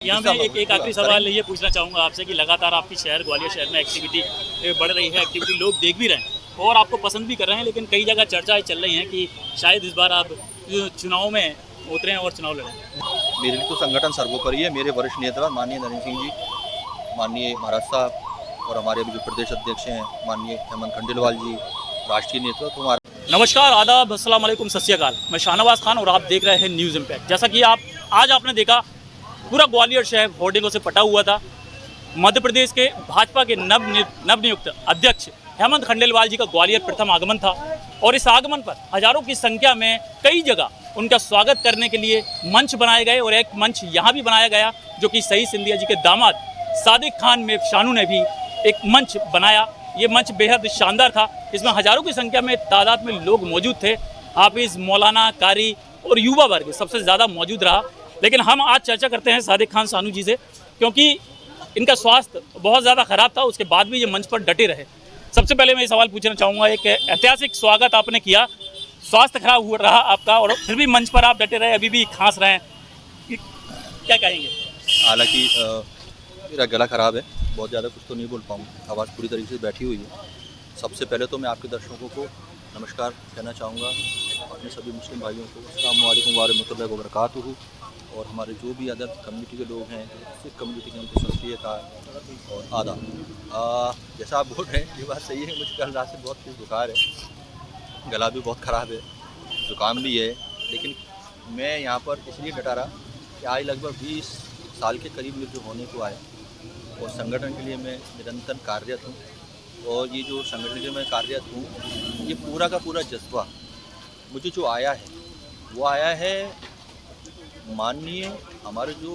यहाँ मैं एक आखिरी सवाल ये पूछना चाहूँगा आपसे कि लगातार आपकी शहर ग्वालियर शहर में एक्टिविटी बढ़ रही है, एक्टिविटी लोग देख भी रहे हैं और आपको पसंद भी कर रहे हैं, लेकिन कई जगह चर्चाएं चल रही हैं कि शायद इस बार आप चुनाव में उतरें और चुनाव लड़ें। मेरे लिए तो संगठन सर्वोपरि है। मेरे वरिष्ठ नेता माननीय नरेंद्र सिंह जी, माननीय महाराज साहब और हमारे अभी जो प्रदेश अध्यक्ष हैं माननीय हेमंत खंडेलवाल जी, राष्ट्रीय नेतृत्व हमारा। नमस्कार, आदाब, अस्सलाम वालेकुम, सत श्री अकाल। मैं शाहनवाज खान और आप देख रहे हैं न्यूज़ इम्पैक्ट। जैसा कि आज आपने देखा, पूरा ग्वालियर शहर होर्डिंगों से पटा हुआ था। मध्य प्रदेश के भाजपा के नवनियुक्त अध्यक्ष हेमंत खंडेलवाल जी का ग्वालियर प्रथम आगमन था और इस आगमन पर हजारों की संख्या में कई जगह उनका स्वागत करने के लिए मंच बनाए गए और एक मंच यहाँ भी बनाया गया जो कि शहीद सिंधिया जी के दामाद सादिक खान में शानू ने भी एक मंच बनाया। ये मंच बेहद शानदार था। इसमें हजारों की संख्या में तादाद में लोग मौजूद थे। हाफिज, मौलाना, कारी और युवा वर्ग सबसे ज़्यादा मौजूद रहा। लेकिन हम आज चर्चा करते हैं सादिक खान शानू जी से, क्योंकि इनका स्वास्थ्य बहुत ज़्यादा ख़राब था, उसके बाद भी ये मंच पर डटे रहे। सबसे पहले मैं ये सवाल पूछना चाहूँगा, एक ऐतिहासिक स्वागत आपने किया, स्वास्थ्य खराब हुआ रहा आपका और फिर भी मंच पर आप डटे रहे, अभी भी खांस रहे हैं, क्या कहेंगे? हालांकि मेरा गला ख़राब है, बहुत ज़्यादा कुछ तो नहीं बोल पाऊँगा, आवाज़ पूरी तरीके से बैठी हुई है। सबसे पहले तो मैं आपके दर्शकों को नमस्कार कहना चाहूँगा, अपने सभी मुस्लिम भाइयों को अस्सलाम वालेकुम व रहमतुल्लाहि व बरकातुहू, और हमारे जो भी अदर कम्युनिटी के लोग हैं, सिख कम्युनिटी के उनको सत श्री अकाल और आदाब। जैसा आप बोल रहे हैं ये बात सही है, मुझे कल रात से बहुत तेज़ बुखार है, गला भी बहुत ख़राब है, ज़ुकाम भी है। लेकिन मैं यहाँ पर इसलिए डटा रहा कि आज लगभग 20 साल के करीब मेरे जो होने को आए और संगठन के लिए मैं निरंतर कार्यरत हूँ। और ये जो संगठन के लिए मैं कार्यरत हूँ, ये पूरा का पूरा जज्बा मुझे जो आया है वो आया है माननीय हमारे जो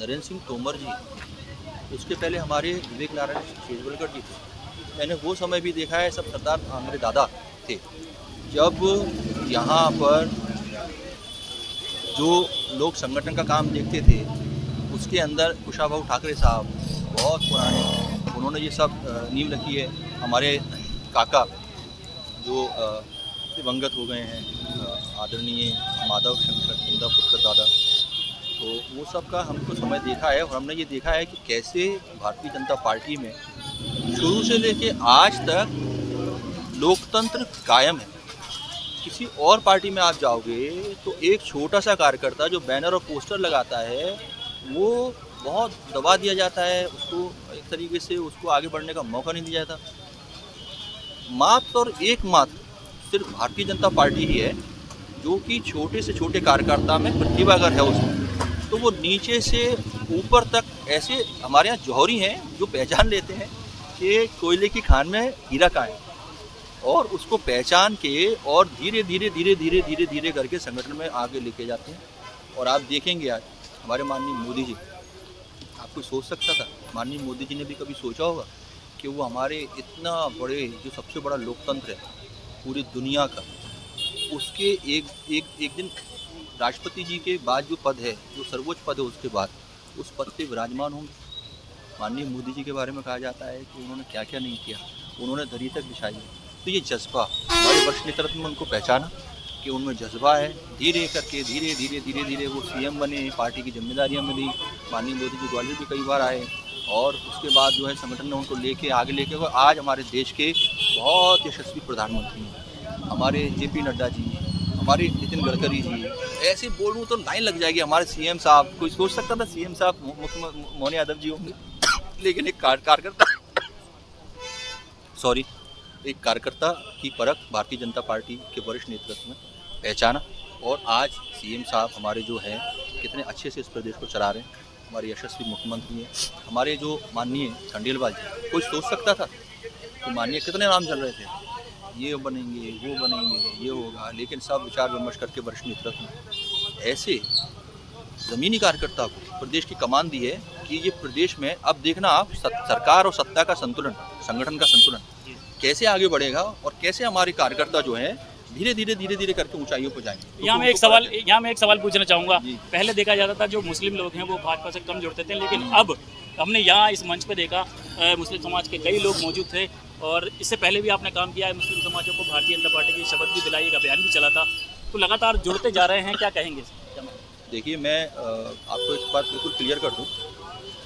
नरेंद्र सिंह तोमर जी, उसके पहले हमारे विवेक नारायण शेजवलकर जी थे। मैंने वो समय भी देखा है, सब सरदार मेरे दादा थे, जब यहाँ पर जो लोग संगठन का काम देखते थे उसके अंदर कुशाभाऊ ठाकरे साहब बहुत पुराने, उन्होंने ये सब नींव रखी है। हमारे काका जो दिवंगत हो गए हैं, आदरणीय माधव शंकर इंदा पुत्र दादा, तो वो सब का हमको समय देखा है और हमने ये देखा है कि कैसे भारतीय जनता पार्टी में शुरू से लेके आज तक लोकतंत्र कायम है। किसी और पार्टी में आप जाओगे तो एक छोटा सा कार्यकर्ता जो बैनर और पोस्टर लगाता है वो बहुत दबा दिया जाता है, उसको एक तरीके से उसको आगे बढ़ने का मौका नहीं दिया जाता। मात्र और एकमात्र सिर्फ भारतीय जनता पार्टी ही है जो कि छोटे से छोटे कार्यकर्ता में प्रतिभा अगर है उसमें, तो वो नीचे से ऊपर तक ऐसे हमारे यहाँ जौहरी हैं जो पहचान लेते हैं कि कोयले की खान में हीरा कहाँ है, और उसको पहचान के और धीरे धीरे धीरे धीरे धीरे धीरे करके संगठन में आगे लेके जाते हैं। और आप देखेंगे आज हमारे माननीय मोदी जी, आप कोई सोच सकता था? माननीय मोदी जी ने भी कभी सोचा होगा कि वो हमारे इतना बड़े जो सबसे बड़ा लोकतंत्र है पूरी दुनिया का, उसके एक दिन राष्ट्रपति जी के बाद जो पद है, जो सर्वोच्च पद है, उसके बाद उस पद पे विराजमान होंगे। माननीय मोदी जी के बारे में कहा जाता है कि उन्होंने क्या क्या नहीं किया, उन्होंने दरी तक बिछाई है। तो ये जज्बा हमारे वरिष्ठ नेतृत्व में उनको पहचाना कि उनमें जज्बा है। धीरे करके धीरे धीरे धीरे धीरे वो सीएम बने, पार्टी की जिम्मेदारियां मिली, माननीय मोदी जी ग्वालियर भी कई बार आए और उसके बाद जो है संगठन ने उनको लेके आगे लेके आज हमारे देश के बहुत यशस्वी प्रधानमंत्री हैं, हमारे जेपी नड्डा जी, हमारे नितिन गडकरी जी। ऐसे बोलूँ तो लाइन लग जाएगी। हमारे सीएम साहब, कोई सोच सकता था सीएम साहब मुख्यमंत्री मोहन यादव जी होंगे? लेकिन एक कार्यकर्ता एक कार्यकर्ता की परख भारतीय जनता पार्टी के वरिष्ठ नेतृत्व में पहचाना और आज सीएम साहब हमारे जो हैं कितने अच्छे से इस प्रदेश को चला रहे हैं, हमारे यशस्वी मुख्यमंत्री हैं। हमारे जो माननीय खंडेलवाल जी, कोई सोच सकता था कि माननीय कितने नाम चल रहे थे, ये बनेंगे, वो बनेंगे, ये होगा, लेकिन सब विचार विमर्श करके वरिष्ठ नेतृत्व में ऐसे ज़मीनी कार्यकर्ता को प्रदेश की कमान दी है कि ये प्रदेश में अब देखना आप सरकार और सत्ता का संतुलन, संगठन का संतुलन कैसे आगे बढ़ेगा और कैसे हमारे कार्यकर्ता जो हैं धीरे धीरे धीरे धीरे करके ऊंचाइयों पर जाएंगे। यहाँ मैं एक सवाल पूछना चाहूँगा। पहले देखा जाता था जो मुस्लिम लोग हैं वो भाजपा से कम जुड़ते थे, लेकिन अब हमने यहाँ इस मंच पे देखा मुस्लिम समाज के कई लोग मौजूद थे और इससे पहले भी आपने काम किया है, मुस्लिम समाजों को भारतीय जनता पार्टी की शपथ भी दिलाई, एक अभियान भी चला था, तो लगातार जुड़ते जा रहे हैं, क्या कहेंगे? देखिए मैं आपको एक बात बिल्कुल क्लियर कर दूं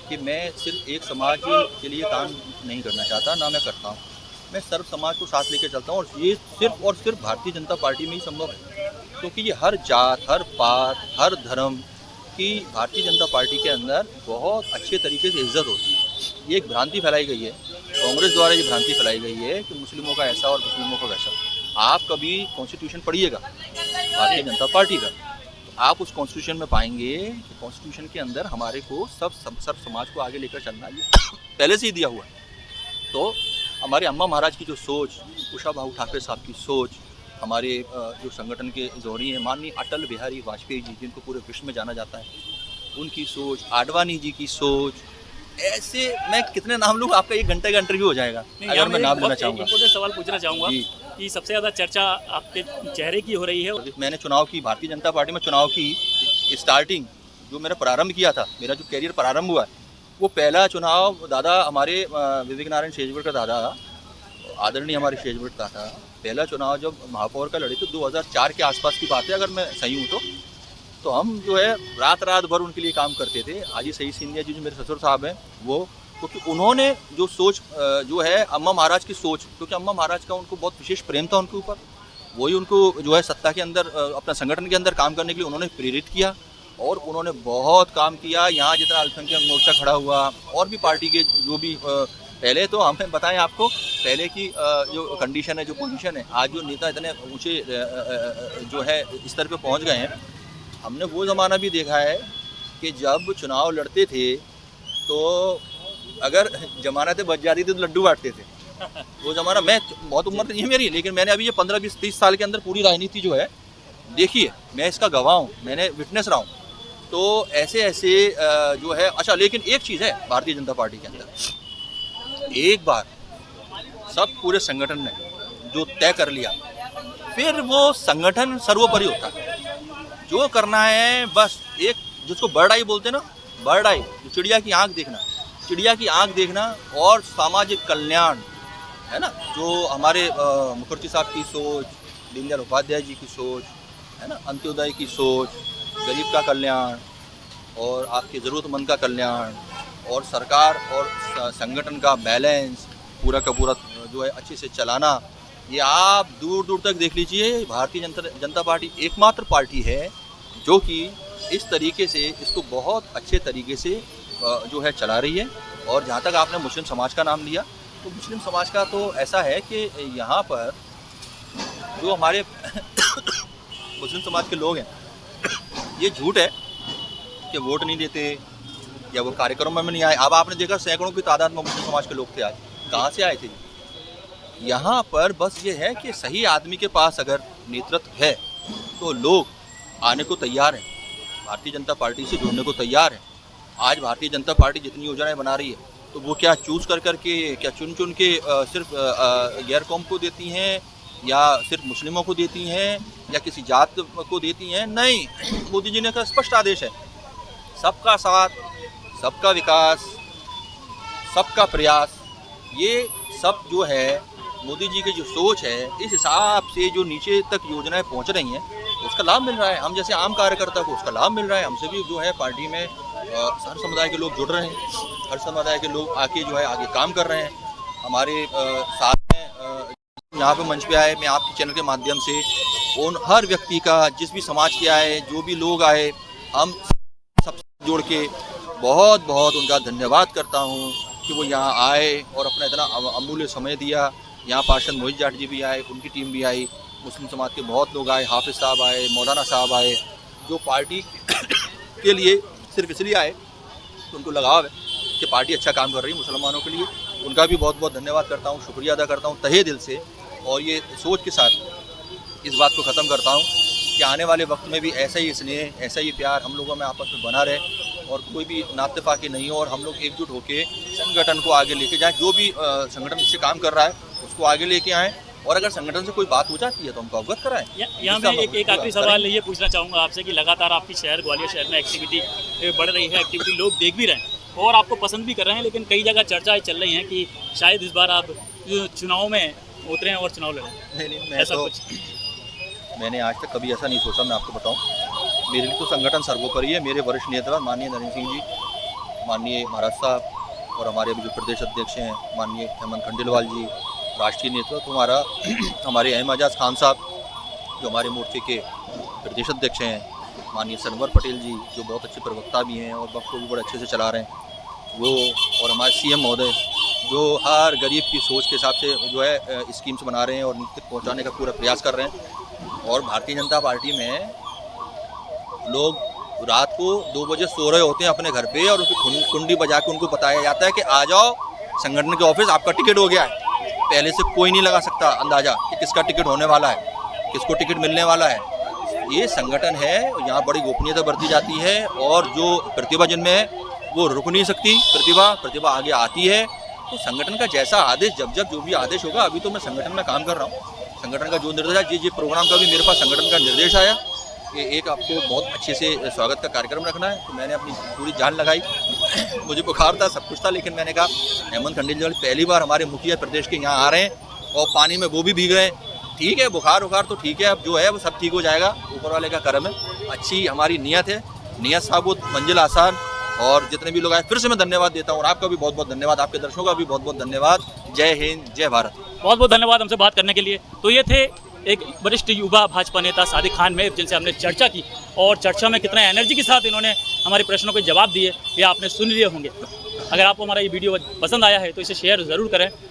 कि मैं सिर्फ एक समाज के लिए काम नहीं करना चाहता, ना मैं करता हूं। मैं सर्व समाज को साथ लेकर चलता हूं और ये सिर्फ और सिर्फ भारतीय जनता पार्टी में ही संभव है, क्योंकि ये हर जात, हर पात, हर धर्म की भारतीय जनता पार्टी के अंदर बहुत अच्छे तरीके से इज्जत होती है। ये एक भ्रांति फैलाई गई है, कांग्रेस द्वारा ये भ्रांति फैलाई गई है कि मुस्लिमों का ऐसा और मुस्लिमों का वैसा। आप कभी कॉन्स्टिट्यूशन पढ़िएगा भारतीय जनता पार्टी का, आप उस कॉन्स्टिट्यूशन में पाएंगे कि कॉन्स्टिट्यूशन के अंदर हमारे को सब समाज को आगे लेकर चलना ये पहले से ही दिया हुआ है। तो हमारे अम्मा महाराज की जो सोच, उषा बाबू ठाकरे साहब की सोच, हमारे जो संगठन के जोड़ी हैं माननीय अटल बिहारी वाजपेयी जी, जिनको पूरे विश्व में जाना जाता है, उनकी सोच, आडवाणी जी की सोच, ऐसे मैं कितने नाम लूँ, आपका 1 घंटे का इंटरव्यू हो जाएगा अगर मैं नाम लेना चाहूँगा। इम्पोर्टेंट सवाल पूछना चाहूँगा कि सबसे ज़्यादा चर्चा आपके चेहरे की हो रही है। मैंने चुनाव की, भारतीय जनता पार्टी में चुनाव की स्टार्टिंग, जो मैंने प्रारंभ किया था, मेरा जो कैरियर प्रारंभ हुआ है, वो पहला चुनाव दादा हमारे विवेक नारायण शेजवड़ का दादा, आदरणीय हमारे शेजवड़ दादा, पहला चुनाव जब महापौर का लड़े थे 2004 के आसपास की बात है, अगर मैं सही हूँ तो हम जो है रात भर उनके लिए काम करते थे। हाजी सईद सिंधिया जी जो मेरे ससुर साहब हैं, वो क्योंकि उन्होंने जो सोच जो है अम्मा महाराज की सोच, क्योंकि अम्मा महाराज का उनको बहुत विशेष प्रेम था उनके ऊपर, वही उनको जो है सत्ता के अंदर अपना संगठन के अंदर काम करने के लिए उन्होंने प्रेरित किया और उन्होंने बहुत काम किया। यहाँ जितना अल्पसंख्यक मोर्चा खड़ा हुआ और भी पार्टी के जो भी पहले तो हमें बताएं आपको, पहले की जो कंडीशन है, जो पोजीशन है, आज जो नेता इतने ऊंचे जो है स्तर पे पहुँच गए हैं, हमने वो ज़माना भी देखा है कि जब चुनाव लड़ते थे तो अगर जमानतें बच जाती थी तो लड्डू बांटते थे। वो ज़माना, मैं बहुत उम्र नहीं है मेरी, लेकिन मैंने अभी ये 15, 20, 30 साल के अंदर पूरी राजनीति जो है देखी है, मैं इसका गवाह हूँ, मैंने विटनेस रहा हूँ। तो ऐसे ऐसे जो है, अच्छा लेकिन एक चीज़ है भारतीय जनता पार्टी के अंदर, एक बार सब पूरे संगठन ने जो तय कर लिया, फिर वो संगठन सर्वोपरि होता है। जो करना है बस एक, जिसको बर्ड आई बोलते हैं ना, बर्ड आई, चिड़िया की आंख देखना, चिड़िया की आंख देखना और सामाजिक कल्याण है ना, जो हमारे मुखर्जी साहब की सोच, दीनदयाल उपाध्याय जी की सोच है ना, अंत्योदय की सोच, गरीब का कल्याण और आपके ज़रूरतमंद का कल्याण और सरकार और संगठन का बैलेंस पूरा का पूरा जो है अच्छे से चलाना, ये आप दूर दूर तक देख लीजिए। भारतीय जनता पार्टी एकमात्र पार्टी है जो कि इस तरीके से इसको बहुत अच्छे तरीके से जो है चला रही है। और जहाँ तक आपने मुस्लिम समाज का नाम लिया, तो मुस्लिम समाज का तो ऐसा है कि यहाँ पर जो हमारे मुस्लिम समाज के लोग हैं, ये झूठ है कि वोट नहीं देते या वो कार्यक्रमों में नहीं आए। अब आपने देखा सैकड़ों की तादाद में मुस्लिम समाज के लोग थे, आज कहाँ से आए थे? यहाँ पर बस ये है कि सही आदमी के पास अगर नेतृत्व है तो लोग आने को तैयार हैं, भारतीय जनता पार्टी से जुड़ने को तैयार हैं। आज भारतीय जनता पार्टी जितनी योजनाएं बना रही है, तो वो क्या चूज कर करके, क्या चुन चुन के सिर्फ गैर कौम को देती हैं या सिर्फ मुस्लिमों को देती हैं या किसी जात को देती हैं? नहीं, मोदी जी ने का स्पष्ट आदेश है, सबका साथ, सबका विकास, सबका प्रयास। ये सब जो है मोदी जी की जो सोच है, इस हिसाब से जो नीचे तक योजनाएं पहुंच रही हैं, उसका लाभ मिल रहा है। हम जैसे आम कार्यकर्ता को उसका लाभ मिल रहा है। हमसे भी जो है पार्टी में हर समुदाय के लोग जुड़ रहे हैं, हर समुदाय के लोग आके जो है आगे काम कर रहे हैं। हमारे साथ में यहाँ पे मंच पे आए, मैं आपके चैनल के माध्यम से उन हर व्यक्ति का, जिस भी समाज के आए, जो भी लोग आए, हम सबसे जोड़ के बहुत बहुत उनका धन्यवाद करता हूँ कि वो यहाँ आए और अपना इतना अमूल्य समय दिया। यहाँ पार्षद मोहित जाट जी भी आए, उनकी टीम भी आई, मुस्लिम समाज के बहुत लोग आए, हाफिज़ साहब आए, मौलाना साहब आए, जो पार्टी के लिए सिर्फ इसलिए आए तो उनको लगाव है कि पार्टी अच्छा काम कर रही है मुसलमानों के लिए। उनका भी बहुत बहुत धन्यवाद करता हूँ, शुक्रिया अदा करता हूँ तहे दिल से। और ये सोच के साथ इस बात को ख़त्म करता हूँ कि आने वाले वक्त में भी ऐसा ही स्नेह, ऐसा ही प्यार हम लोगों में आपस में बना रहे और कोई भी नातफाकी नहीं हो और हम लोग एकजुट होकर संगठन को आगे लेके जाएँ। जो भी संगठन इससे काम कर रहा है उसको आगे लेके आएँ और अगर संगठन से कोई बात हो जाती है तो हमको अवगत कराएं। यहाँ मैं एक आखिरी सवाल ये पूछना चाहूँगा आपसे कि लगातार आपकी शहर, ग्वालियर शहर में एक्टिविटी बढ़ रही है, एक्टिविटी लोग देख भी रहे हैं और आपको पसंद भी कर रहे हैं, लेकिन कई जगह चर्चाएं चल रही हैं कि शायद इस बार आप चुनाव में उतरें और चुनाव लड़ें। नहीं, ऐसा कुछ मैंने आज तक कभी ऐसा नहीं सोचा, मैं आपको बताऊं। मेरे लिए तो संगठन सर्वोपरि है। मेरे वरिष्ठ नेता माननीय नरेंद्र सिंह जी, माननीय महाराज साहब और हमारे अभी जो प्रदेश अध्यक्ष हैं माननीय हेमंत खंडेलवाल जी, राष्ट्रीय नेतृत्व हमारा हमारे अहम आजाद खान साहब जो हमारे मोर्चे के प्रदेश अध्यक्ष हैं, माननीय सनवर पटेल जी जो बहुत अच्छे प्रवक्ता भी हैं और वक्त को भी बड़े अच्छे से चला रहे हैं वो, और हमारे सीएम महोदय जो हर गरीब की सोच के हिसाब से जो है स्कीम्स बना रहे हैं और नीति तक पहुँचाने का पूरा प्रयास कर रहे हैं। और भारतीय जनता पार्टी में लोग रात को 2 बजे सो रहे होते हैं अपने घर पे और उसकी कुंडी बजा के उनको बताया जाता है कि आ जाओ संगठन के ऑफिस, आपका टिकट हो गया है। पहले से कोई नहीं लगा सकता अंदाज़ा कि किसका टिकट होने वाला है, किसको टिकट मिलने वाला है। ये संगठन है, यहाँ बड़ी गोपनीयता बरती जाती है और जो प्रतिभा जिनमें है वो रुक नहीं सकती, प्रतिभा आगे आती है। तो संगठन का जैसा आदेश जब जो भी आदेश होगा, अभी तो मैं संगठन में काम कर रहा हूँ, संगठन का जो निर्देश है, ये प्रोग्राम का भी मेरे पास संगठन का निर्देश आया कि एक आपको बहुत अच्छे से स्वागत का कार्यक्रम रखना है। तो मैंने अपनी पूरी जान लगाई। मुझे बुखार था, सब कुछ था, लेकिन मैंने कहा हेमंत खंडेलवाल पहली बार हमारे मुखिया प्रदेश के यहाँ आ रहे हैं और पानी में वो भी भीग रहे हैं। ठीक है, बुखार तो ठीक है, अब जो है वो सब ठीक हो जाएगा, ऊपर वाले का करम है। अच्छी हमारी नीयत है, नीयत साबुत, मंजिल आसान। और जितने भी लोग आए फिर से मैं धन्यवाद देता हूँ और आपका भी बहुत बहुत धन्यवाद, आपके दर्शकों का भी बहुत बहुत धन्यवाद। जय हिंद, जय भारत। बहुत बहुत धन्यवाद हमसे बात करने के लिए। तो ये थे एक वरिष्ठ युवा भाजपा नेता सादिक खान मेहर, जिनसे हमने चर्चा की और चर्चा में कितना एनर्जी के साथ इन्होंने हमारे प्रश्नों के जवाब दिए ये आपने सुन लिए होंगे। अगर आपको हमारा ये वीडियो पसंद आया है तो इसे शेयर ज़रूर करें